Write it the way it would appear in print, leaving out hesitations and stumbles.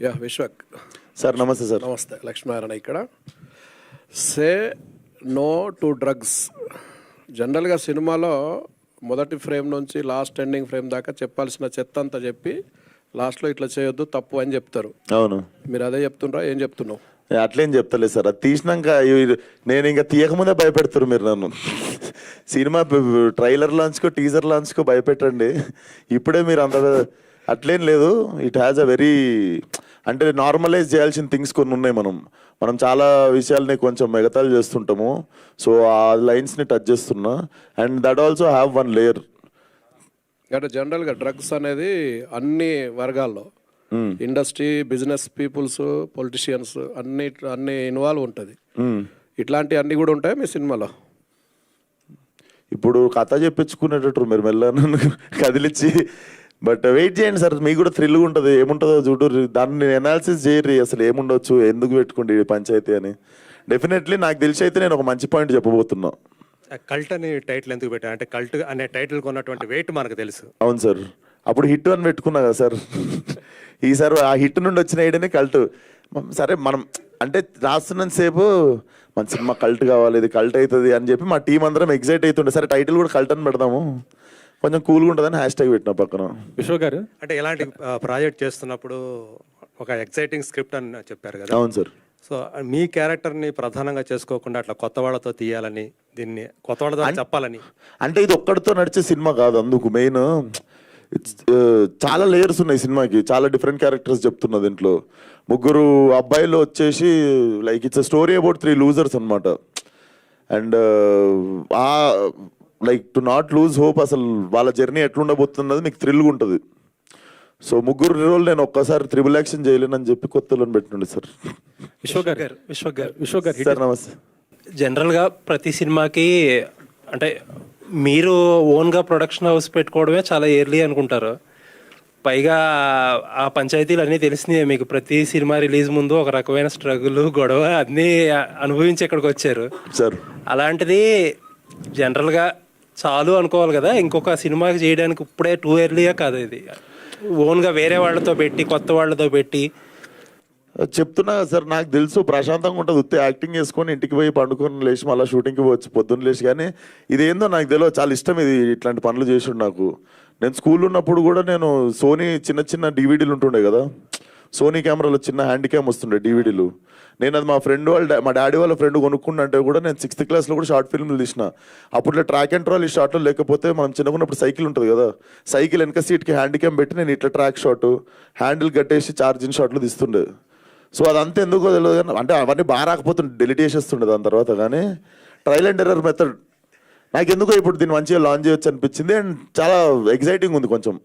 Yeah Vishwak sir నమస్తే sir. నమస్తే. లక్ష్మీనారాయణ ఇక్కడ. Say no to drugs. జనరల్గా సినిమాలో మొదటి ఫ్రేమ్ నుంచి లాస్ట్ ఎండింగ్ ఫ్రేమ్ దాకా చెప్పాల్సిన చెత్త అంతా చెప్పి లాస్ట్లో ఇట్లా చేయొద్దు తప్పు అని చెప్తారు. అవును, మీరు అదే చెప్తుండ్రా, ఏం చెప్తున్నావు? అట్లేం చెప్తలేదు సార్. అది తీసినాక నేను ఇంకా తీయకముందే భయపెడతారు మీరు నన్ను. సినిమా ట్రైలర్ లాంచ్కో టీజర్ లాంచ్కో భయపెట్టండి, ఇప్పుడే మీరు అంత అట్లేం లేదు. ఇట్ హ్యాస్ అ వెరీ అంటే నార్మలైజ్ చేయాల్సిన థింగ్స్ కొన్ని ఉన్నాయి. మనం చాలా విషయాల్ని కొంచెం ఎగతాళి చేస్తుంటాము. సో ఆ లైన్స్ని టచ్ చేస్తున్నా. And that also have one layer. అంటే జనరల్గా డ్రగ్స్ అనేది అన్ని వర్గాల్లో ఇండస్ట్రీ, బిజినెస్ పీపుల్స్, పొలిటీషియన్స్ అన్ని ఇన్వాల్వ్ ఉంటుంది. ఇట్లాంటి అన్ని కూడా ఉంటాయి మీ సినిమాలో? ఇప్పుడు కథ చెప్పించుకునేటట్టు మీరు మెల్ల కదిలిచ్చి, బట్ వెయిట్ చేయండి సార్, మీకు కూడా థ్రిల్గా ఉంటుంది. ఏముంటుందో చూడరు, దాన్ని ఎనాలిసిస్ చేయరు అసలు ఏముండొచ్చు, ఎందుకు పెట్టుకోండి పంచాయతీ అని. డెఫినెట్లీ నాకు తెలిసి అయితే నేను ఒక మంచి పాయింట్ చెప్పబోతున్నా. కల్ట్ అని టైటిల్ ఎందుకు పెట్టా అంటే కల్ట్ అనే టైటిల్ కొన్నటువంటి వెయిట్ మనకు తెలుసు. అవును సార్, అప్పుడు హిట్ అని పెట్టుకున్నా కదా సార్. ఈసారి ఆ హిట్ నుండి వచ్చిన ఐడియానే కల్ట్. సరే మనం అంటే రాస్తున్నంత సేపు మన సినిమా కల్ట్ కావాలి, ఇది కల్ట్ అవుతుంది అని చెప్పి మా టీం అందరం ఎగ్జైట్ అవుతుండే. సరే టైటిల్ కూడా కల్ట్ అని పెడదాము, కొంచెం కూల్గా ఉంటుందని హ్యాష్ ట్యాగ్ పెట్టిన పక్కన. విశ్వ గారు అంటే ఎలాంటి ప్రాజెక్ట్ చేస్తున్నప్పుడు ఒక ఎక్సైటింగ్ స్క్రిప్ట్ అని చెప్పారు కదా. అవును సార్. సో మీ క్యారెక్టర్ని ప్రధానంగా చేసుకోకుండా అట్లా కొత్త వాళ్ళతో తీయాలని, దీన్ని కొత్త వాళ్ళతో చెప్పాలని. అంటే ఇది ఒక్కడితో నడిచే సినిమా కాదు, అందుకు మెయిన్ చాలా లేయర్స్ ఉన్నాయి సినిమాకి, చాలా డిఫరెంట్ క్యారెక్టర్స్ చెప్తున్నా. దీంట్లో ముగ్గురు అబ్బాయిలు వచ్చేసి like it's a story about 3 losers అనమాట. అండ్ ఆ like to not lose hope, అసలు వాళ్ళ జర్నీ ఎట్లుండబోతున్నది మీకు థ్రిల్గా ఉంటుంది. సో ముగ్గురు రోల్ నేను ఒక్కసారి త్రిబుల్ యాక్షన్ చేయలేనని చెప్పి కొత్తలో పెట్టినండి సార్. విశ్వ గారు సార్ నమస్తే. జనరల్గా ప్రతి సినిమాకి అంటే మీరు ఓన్గా ప్రొడక్షన్ హౌస్ పెట్టుకోవడమే చాలా ఎర్లీ అనుకుంటారు. పైగా ఆ పంచాయతీలు అన్నీ తెలిసినాయి మీకు. ప్రతి సినిమా రిలీజ్ ముందు ఒక రకమైన స్ట్రగుల్, గొడవ అన్నీ అనుభవించి ఇక్కడికి వచ్చారు సార్. అలాంటిది జనరల్గా చాలు అనుకోవాలి కదా, ఇంకొక సినిమాకి చేయడానికి ఇప్పుడే టూ ఎర్లీగా కాదు. ఇది ఓన్గా వేరే వాళ్ళతో పెట్టి, కొత్త వాళ్ళతో పెట్టి చెప్తున్నా సార్. నాకు తెలుసు ప్రశాంతంగా ఉంటుంది, ఉత్తే యాక్టింగ్ చేసుకొని ఇంటికి పోయి పండుకొని లేచి మళ్ళీ షూటింగ్కి పోవచ్చు పొద్దున్న లేచి. కానీ ఇదేందో నాకు తెలియదు, చాలా ఇష్టం ఇది, ఇట్లాంటి పనులు చేసిండు నాకు. నేను స్కూల్ ఉన్నప్పుడు కూడా నేను సోనీ చిన్న డివిడీలు ఉంటుండే కదా, సోనీ కెమెరాలో చిన్న హ్యాండ్ క్యామ్ వస్తుండే డివిడీలు. నేను అది మా డాడీ వాళ్ళ ఫ్రెండ్ కొనుక్కుంటే కూడా నేను 6th క్లాస్లో కూడా షార్ట్ ఫిల్మ్లు తీసిన. అప్పుడు ట్రాక్ అండ్ ట్రాల్ ఈ షార్ట్లో లేకపోతే మనం చిన్నకున్నప్పుడు సైకిల్ ఉంటుంది కదా, సైకిల్ వెనక సీట్కి హ్యాండ్ క్యామ్ పెట్టి నేను ఇట్లా ట్రాక్ షాట్, హ్యాండిల్ కట్టేసి ఛార్జింగ్ షాట్లు తీస్తుండే. సో అదంతా ఎందుకో తెలియదు కానీ, అంటే అవన్నీ బాగా రాకపోతుండే, డెలిట్ చేసేస్తుండే దాని తర్వాత. కానీ ట్రయల్ అండ్ ఎర్రర్ మెథడ్ నాకు ఎందుకో ఇప్పుడు దీన్ని మంచిగా లాంచ్ చేయొచ్చు అనిపించింది. అండ్ చాలా ఎగ్జైటింగ్ ఉంది కొంచెం.